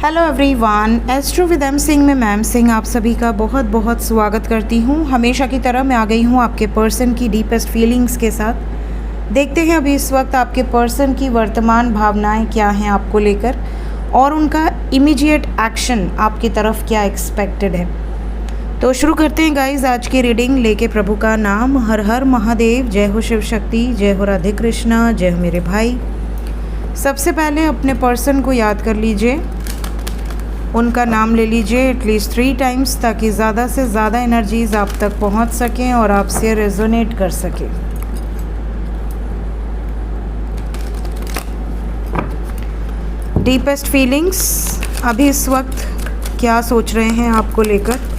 Hello everyone, astro with M Singh में ma'am Singh आप सभी का बहुत बहुत स्वागत करती हूँ। हमेशा की तरह मैं आ गई हूँ आपके पर्सन की डीपेस्ट फीलिंग्स के साथ। देखते हैं अभी इस वक्त आपके पर्सन की वर्तमान भावनाएं क्या हैं आपको लेकर और उनका इमीडिएट एक्शन आपकी तरफ क्या एक्सपेक्टेड है। तो शुरू करते हैं गाइज आज की रीडिंग लेके प्रभु का नाम। हर हर महादेव, जय हो शिव शक्ति, जय हो राधे कृष्णा, जय हो मेरे भाई। सबसे पहले अपने पर्सन को याद कर लीजिए, उनका नाम ले लीजिए एटलीस्ट 3 टाइम्स ताकि ज़्यादा से ज़्यादा एनर्जीज़ आप तक पहुंच सकें और आपसे रेजोनेट कर सकें। डीपेस्ट फीलिंग्स अभी इस वक्त क्या सोच रहे हैं आपको लेकर।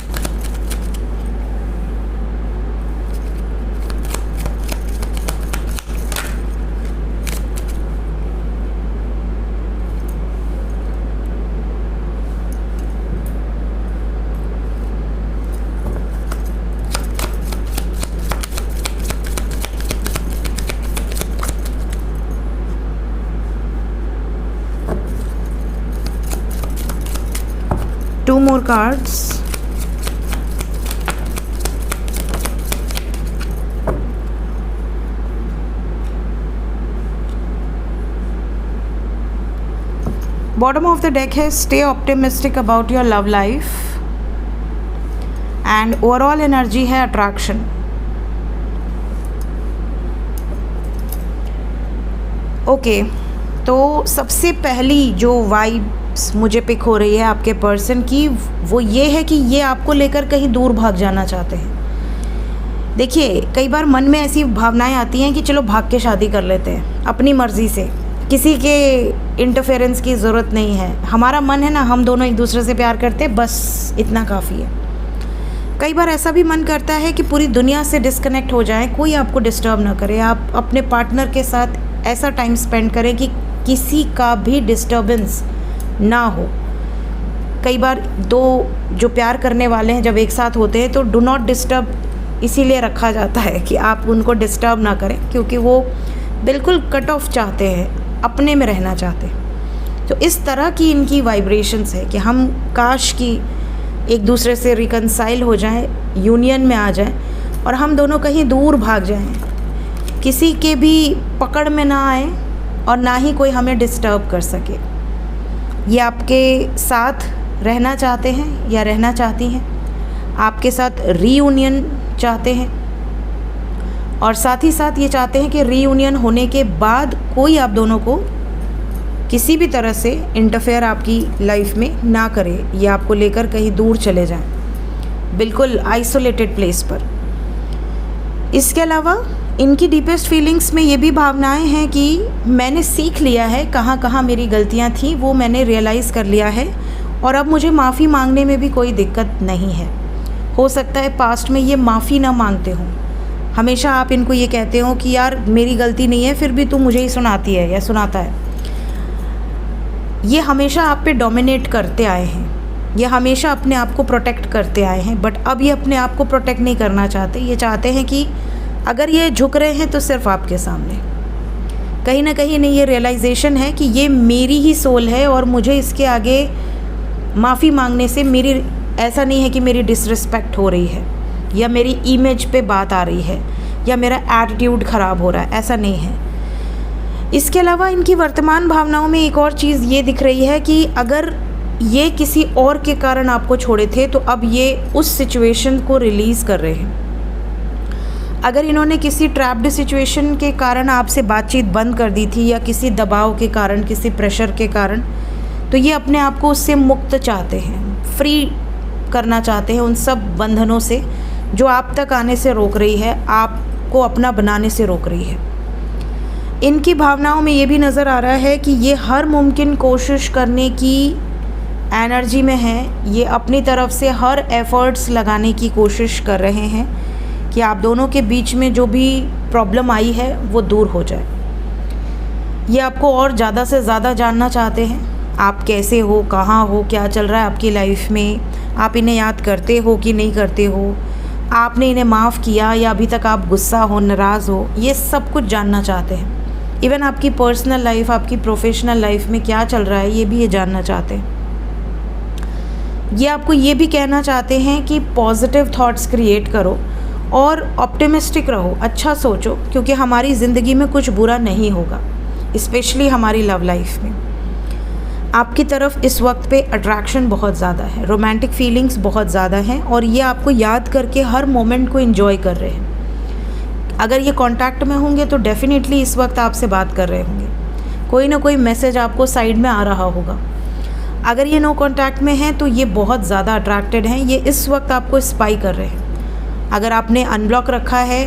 Two more cards. Bottom of the deck है stay optimistic about your love life and overall energy है attraction. ओके, तो सबसे पहली जो वाइब मुझे पिक हो रही है आपके पर्सन की वो ये है कि ये आपको लेकर कहीं दूर भाग जाना चाहते हैं। देखिए, कई बार मन में ऐसी भावनाएं आती हैं कि चलो भाग के शादी कर लेते हैं अपनी मर्ज़ी से, किसी के इंटरफेरेंस की ज़रूरत नहीं है। हमारा मन है ना, हम दोनों एक दूसरे से प्यार करते हैं, बस इतना काफ़ी है। कई बार ऐसा भी मन करता है कि पूरी दुनिया से डिस्कनेक्ट हो जाए, कोई आपको डिस्टर्ब ना करे, आप अपने पार्टनर के साथ ऐसा टाइम स्पेंड करें कि किसी का भी डिस्टर्बेंस ना हो। कई बार दो जो प्यार करने वाले हैं जब एक साथ होते हैं तो डू नॉट डिस्टर्ब इसीलिए रखा जाता है कि आप उनको डिस्टर्ब ना करें, क्योंकि वो बिल्कुल कट ऑफ चाहते हैं, अपने में रहना चाहते हैं। तो इस तरह की इनकी वाइब्रेशंस है कि हम काश कि एक दूसरे से रिकंसाइल हो जाएं, यूनियन में आ जाएं और हम दोनों कहीं दूर भाग जाएं, किसी के भी पकड़ में ना आए और ना ही कोई हमें डिस्टर्ब कर सके। ये आपके साथ रहना चाहते हैं या रहना चाहती हैं, आपके साथ रीयूनियन चाहते हैं और साथ ही साथ ये चाहते हैं कि रीयूनियन होने के बाद कोई आप दोनों को किसी भी तरह से इंटरफेयर आपकी लाइफ में ना करे, ये आपको लेकर कहीं दूर चले जाएं, बिल्कुल आइसोलेटेड प्लेस पर। इसके अलावा इनकी डीपेस्ट फीलिंग्स में ये भी भावनाएं हैं कि मैंने सीख लिया है, कहाँ कहाँ मेरी गलतियाँ थी वो मैंने रियलाइज़ कर लिया है और अब मुझे माफ़ी मांगने में भी कोई दिक्कत नहीं है। हो सकता है पास्ट में ये माफ़ी ना मांगते हों, हमेशा आप इनको ये कहते हो कि यार मेरी गलती नहीं है, फिर भी तू मुझे ही सुनाती है या सुनाता है। ये हमेशा आप पे डोमिनेट करते आए हैं, ये हमेशा अपने आप को प्रोटेक्ट करते आए हैं, बट अब ये अपने आप को प्रोटेक्ट नहीं करना चाहते। ये चाहते हैं कि अगर ये झुक रहे हैं तो सिर्फ आपके सामने। कहीं ना कहीं इन्हें ये रियलाइजेशन है कि ये मेरी ही सोल है और मुझे इसके आगे माफ़ी मांगने से मेरी ऐसा नहीं है कि मेरी डिसरिस्पेक्ट हो रही है या मेरी इमेज पे बात आ रही है या मेरा एटीट्यूड ख़राब हो रहा है, ऐसा नहीं है। इसके अलावा इनकी वर्तमान भावनाओं में एक और चीज़ ये दिख रही है कि अगर ये किसी और के कारण आपको छोड़े थे तो अब ये उस सिचुएशन को रिलीज़ कर रहे हैं। अगर इन्होंने किसी ट्रैप्ड सिचुएशन के कारण आपसे बातचीत बंद कर दी थी या किसी दबाव के कारण, किसी प्रेशर के कारण, तो ये अपने आप को उससे मुक्त चाहते हैं, फ्री करना चाहते हैं उन सब बंधनों से जो आप तक आने से रोक रही है, आपको अपना बनाने से रोक रही है। इनकी भावनाओं में ये भी नज़र आ रहा है कि ये हर मुमकिन कोशिश करने की एनर्जी में हैं, ये अपनी तरफ से हर एफ़र्ट्स लगाने की कोशिश कर रहे हैं कि आप दोनों के बीच में जो भी प्रॉब्लम आई है वो दूर हो जाए। ये आपको और ज़्यादा से ज़्यादा जानना चाहते हैं, आप कैसे हो, कहाँ हो, क्या चल रहा है आपकी लाइफ में, आप इन्हें याद करते हो कि नहीं करते हो, आपने इन्हें माफ़ किया या अभी तक आप गुस्सा हो, नाराज़ हो, ये सब कुछ जानना चाहते हैं। इवन आपकी पर्सनल लाइफ, आपकी प्रोफेशनल लाइफ में क्या चल रहा है ये भी ये जानना चाहते हैं। ये आपको ये भी कहना चाहते हैं कि पॉजिटिव थॉट्स क्रिएट करो और ऑप्टिमिस्टिक रहो, अच्छा सोचो, क्योंकि हमारी ज़िंदगी में कुछ बुरा नहीं होगा, स्पेशली हमारी लव लाइफ में। आपकी तरफ इस वक्त पे अट्रैक्शन बहुत ज़्यादा है, रोमांटिक फीलिंग्स बहुत ज़्यादा हैं और ये आपको याद करके हर मोमेंट को एंजॉय कर रहे हैं। अगर ये कांटेक्ट में होंगे तो डेफिनेटली इस वक्त आपसे बात कर रहे होंगे, कोई ना कोई मैसेज आपको साइड में आ रहा होगा। अगर ये नो कांटेक्ट में हैं तो ये बहुत ज़्यादा अट्रैक्टेड हैं, ये इस वक्त आपको स्पाई कर रहे हैं। अगर आपने अनब्लॉक रखा है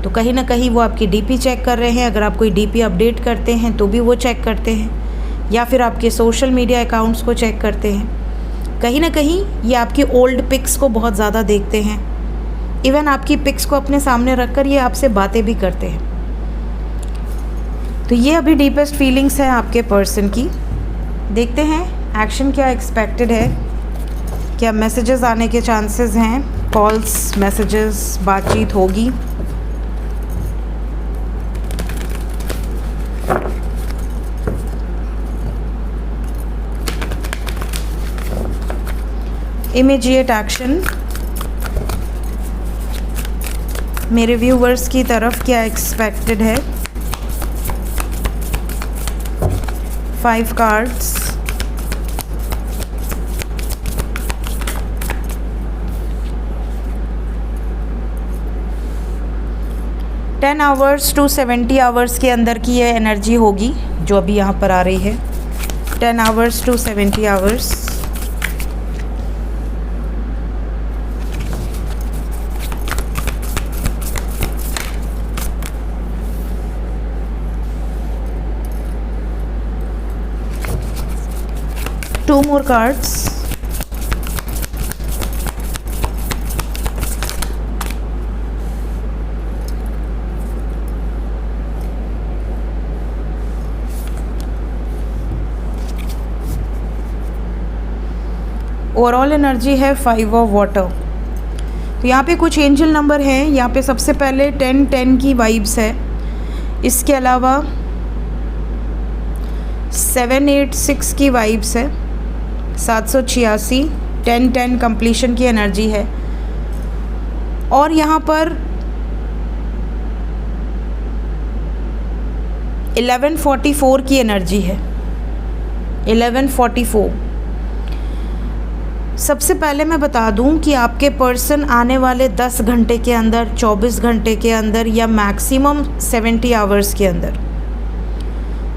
तो कहीं ना कहीं वो आपकी डीपी चेक कर रहे हैं। अगर आप कोई डीपी अपडेट करते हैं तो भी वो चेक करते हैं, या फिर आपके सोशल मीडिया अकाउंट्स को चेक करते हैं। कहीं ना कहीं ये आपकी ओल्ड पिक्स को बहुत ज़्यादा देखते हैं। इवन आपकी पिक्स को अपने सामने रखकर ये आपसे बातें भी करते हैं। तो ये अभी डीपेस्ट फीलिंग्स हैं आपके पर्सन की। देखते हैं एक्शन क्या एक्सपेक्टेड है, क्या मैसेजेस आने के चांसेस हैं, कॉल्स, मैसेजेस, बातचीत होगी। इमीडिएट एक्शन मेरे व्यूवर्स की तरफ क्या एक्सपेक्टेड है। 5 cards, ten hours to 70 hours के अंदर की ये एनर्जी होगी जो अभी यहाँ पर आ रही है। 10 hours to 70 hours. Two more cards. Overall energy है 5 ऑफ वाटर। तो यहाँ पे कुछ एंजल नंबर हैं। यहाँ पे सबसे पहले 10-10 की वाइब्स है। इसके अलावा 786 की वाइब्स है। 786, 10-10 कंप्लीशन की एनर्जी है। और यहाँ पर 1144 की एनर्जी है। 1144। सबसे पहले मैं बता दूं कि आपके पर्सन आने वाले 10 घंटे के अंदर, 24 घंटे के अंदर या मैक्सिमम 70 आवर्स के अंदर,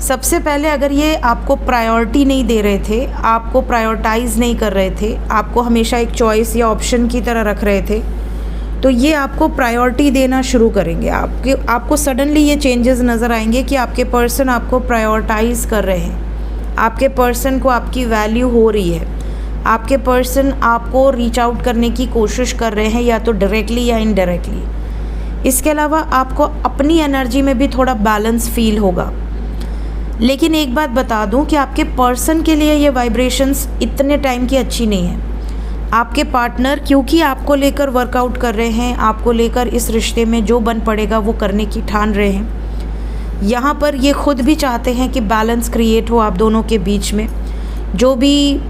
सबसे पहले अगर ये आपको प्रायोरिटी नहीं दे रहे थे, आपको प्रायोरिटाइज़ नहीं कर रहे थे, आपको हमेशा एक चॉइस या ऑप्शन की तरह रख रहे थे, तो ये आपको प्रायोरिटी देना शुरू करेंगे। आपको सडनली ये चेंजेस नज़र आएंगे कि आपके पर्सन आपको प्रायोरिटाइज़ कर रहे हैं, आपके पर्सन को आपकी वैल्यू हो रही है, आपके पर्सन आपको रीच आउट करने की कोशिश कर रहे हैं, या तो डायरेक्टली या इनडायरेक्टली। इसके अलावा आपको अपनी एनर्जी में भी थोड़ा बैलेंस फील होगा। लेकिन एक बात बता दूं कि आपके पर्सन के लिए ये वाइब्रेशंस इतने टाइम की अच्छी नहीं है। आपके पार्टनर क्योंकि आपको लेकर वर्कआउट कर रहे हैं, आपको लेकर इस रिश्ते में जो बन पड़ेगा वो करने की ठान रहे हैं। यहाँ पर ये खुद भी चाहते हैं कि बैलेंस क्रिएट हो आप दोनों के बीच में, जो भी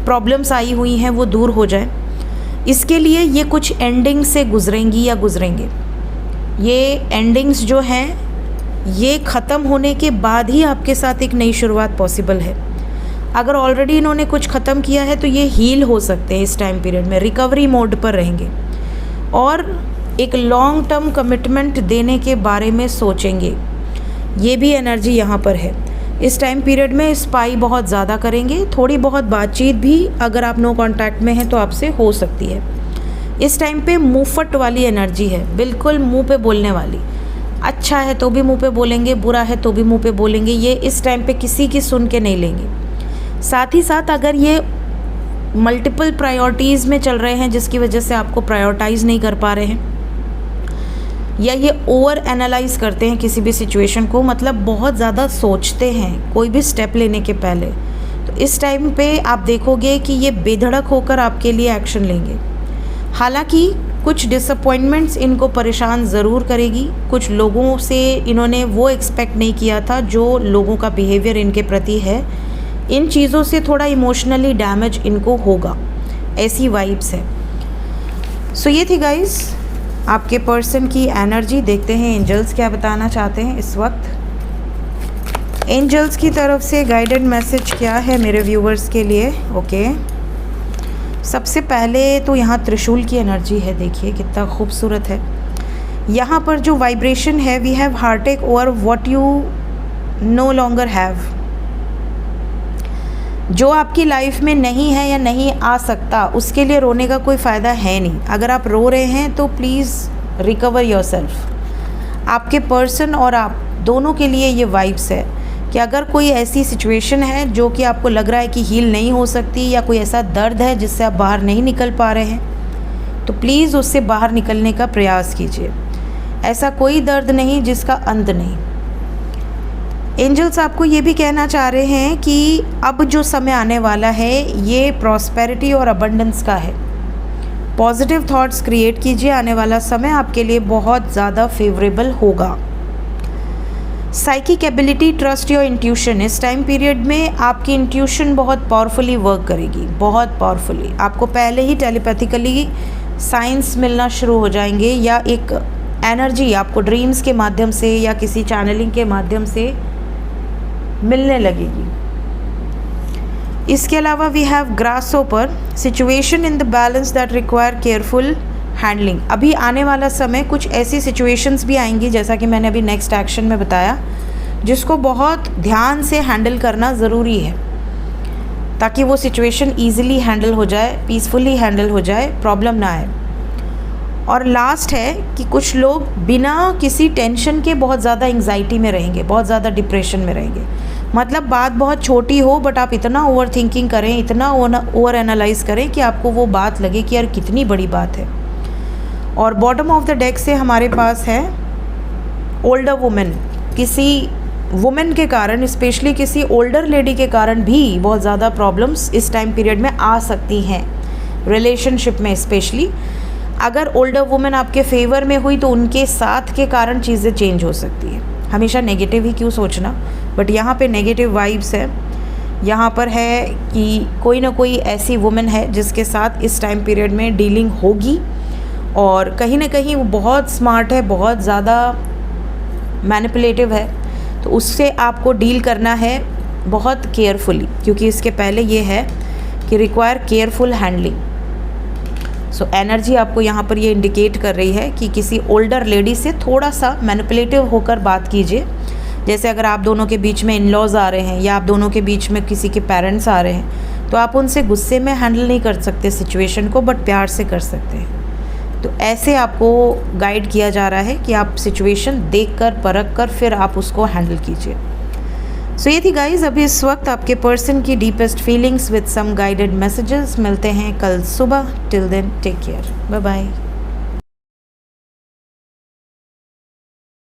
प्रॉब्लम्स आई हुई हैं वो दूर हो जाए। इसके लिए ये कुछ एंडिंग से गुजरेंगी या गुजरेंगे। ये एंडिंग्स जो हैं ये ख़त्म होने के बाद ही आपके साथ एक नई शुरुआत पॉसिबल है। अगर ऑलरेडी इन्होंने कुछ ख़त्म किया है तो ये हील हो सकते हैं। इस टाइम पीरियड में रिकवरी मोड पर रहेंगे और एक लॉन्ग टर्म कमिटमेंट देने के बारे में सोचेंगे। ये भी एनर्जी यहाँ पर है। इस टाइम पीरियड में स्पाई बहुत ज़्यादा करेंगे। थोड़ी बहुत बातचीत भी अगर आप नो कांटेक्ट में हैं तो आपसे हो सकती है। इस टाइम पे मुँहफट वाली एनर्जी है, बिल्कुल मुंह पे बोलने वाली। अच्छा है तो भी मुंह पे बोलेंगे, बुरा है तो भी मुंह पे बोलेंगे। ये इस टाइम पे किसी की सुन के नहीं लेंगे। साथ ही साथ अगर ये मल्टीपल प्रायोरिटीज़ में चल रहे हैं जिसकी वजह से आपको प्रायोरिटाइज़ नहीं कर पा रहे हैं, या ये ओवर एनालाइज करते हैं किसी भी सिचुएशन को, मतलब बहुत ज़्यादा सोचते हैं कोई भी स्टेप लेने के पहले, तो इस टाइम पे आप देखोगे कि ये बेधड़क होकर आपके लिए एक्शन लेंगे। हालांकि कुछ डिसअपॉइंटमेंट्स इनको परेशान ज़रूर करेगी। कुछ लोगों से इन्होंने वो एक्सपेक्ट नहीं किया था जो लोगों का बिहेवियर इनके प्रति है, इन चीज़ों से थोड़ा इमोशनली डैमेज इनको होगा, ऐसी वाइब्स है। सो ये थी गाइस आपके पर्सन की एनर्जी। देखते हैं एंजल्स क्या बताना चाहते हैं इस वक्त। एंजल्स की तरफ से गाइडेड मैसेज क्या है मेरे व्यूवर्स के लिए। ओके, सबसे पहले तो यहाँ त्रिशूल की एनर्जी है, देखिए कितना खूबसूरत है। यहाँ पर जो वाइब्रेशन है, we have heartache over what you no longer have. जो आपकी लाइफ में नहीं है या नहीं आ सकता, उसके लिए रोने का कोई फ़ायदा है नहीं। अगर आप रो रहे हैं तो प्लीज़ रिकवर योरसेल्फ। आपके पर्सन और आप दोनों के लिए ये वाइब्स है कि अगर कोई ऐसी सिचुएशन है जो कि आपको लग रहा है कि हील नहीं हो सकती, या कोई ऐसा दर्द है जिससे आप बाहर नहीं निकल पा रहे हैं, तो प्लीज़ उससे बाहर निकलने का प्रयास कीजिए। ऐसा कोई दर्द नहीं जिसका अंत नहीं। एंजल्स आपको ये भी कहना चाह रहे हैं कि अब जो समय आने वाला है ये प्रॉस्पेरिटी और अबंडेंस का है। पॉजिटिव थॉट्स क्रिएट कीजिए, आने वाला समय आपके लिए बहुत ज़्यादा फेवरेबल होगा। Psychic ability, trust your intuition. इस टाइम पीरियड में आपकी इंट्यूशन बहुत पावरफुली वर्क करेगी, बहुत पावरफुली। आपको पहले ही टेलीपैथिकली साइंस मिलना शुरू हो जाएंगे, या एक एनर्जी आपको ड्रीम्स के माध्यम से या किसी चैनलिंग के माध्यम से मिलने लगेगी। इसके अलावा we have grasshopper, situation in the balance that require careful handling. अभी आने वाला समय कुछ ऐसी सिचुएशंस भी आएंगी, जैसा कि मैंने अभी नेक्स्ट एक्शन में बताया, जिसको बहुत ध्यान से हैंडल करना ज़रूरी है, ताकि वो सिचुएशन ईजिली हैंडल हो जाए, पीसफुली हैंडल हो जाए, प्रॉब्लम ना आए। और लास्ट है कि कुछ लोग बिना किसी टेंशन के बहुत ज़्यादा एंग्जाइटी में रहेंगे, बहुत ज़्यादा डिप्रेशन में रहेंगे। मतलब बात बहुत छोटी हो, बट आप इतना ओवर थिंकिंग करें, इतना ओवर एनालाइज करें कि आपको वो बात लगे कि यार कितनी बड़ी बात है। और बॉटम ऑफ द डेक से हमारे पास है ओल्डर वुमेन। किसी वुमेन के कारण, स्पेशली किसी ओल्डर लेडी के कारण भी बहुत ज़्यादा प्रॉब्लम्स इस टाइम पीरियड में आ सकती हैं, रिलेशनशिप में स्पेशली। अगर ओल्डर वुमेन आपके फेवर में हुई तो उनके साथ के कारण चीज़ें चेंज हो सकती है। हमेशा नेगेटिव ही क्यों सोचना, बट यहाँ पे नेगेटिव वाइब्स है। यहाँ पर है कि कोई ना कोई ऐसी वुमेन है जिसके साथ इस टाइम पीरियड में डीलिंग होगी, और कहीं ना कहीं वो बहुत स्मार्ट है, बहुत ज़्यादा मैनिपुलेटिव है, तो उससे आपको डील करना है बहुत केयरफुली, क्योंकि इसके पहले ये है कि require careful handling. So energy आपको यहाँ पर ये इंडिकेट कर रही है कि किसी ओल्डर लेडी से थोड़ा सा मैनिपुलेटिव होकर बात कीजिए। जैसे अगर आप दोनों के बीच में इन-लॉज आ रहे हैं, या आप दोनों के बीच में किसी के पेरेंट्स आ रहे हैं, तो आप उनसे गुस्से में हैंडल नहीं कर सकते सिचुएशन को, बट प्यार से कर सकते हैं। तो ऐसे आपको गाइड किया जा रहा है कि आप सिचुएशन देखकर, परख कर फिर आप उसको हैंडल कीजिए। सो ये थी गाइज अभी इस वक्त आपके पर्सन की deepest feelings with some guided messages. मिलते हैं कल सुबह। Till then take care, bye bye.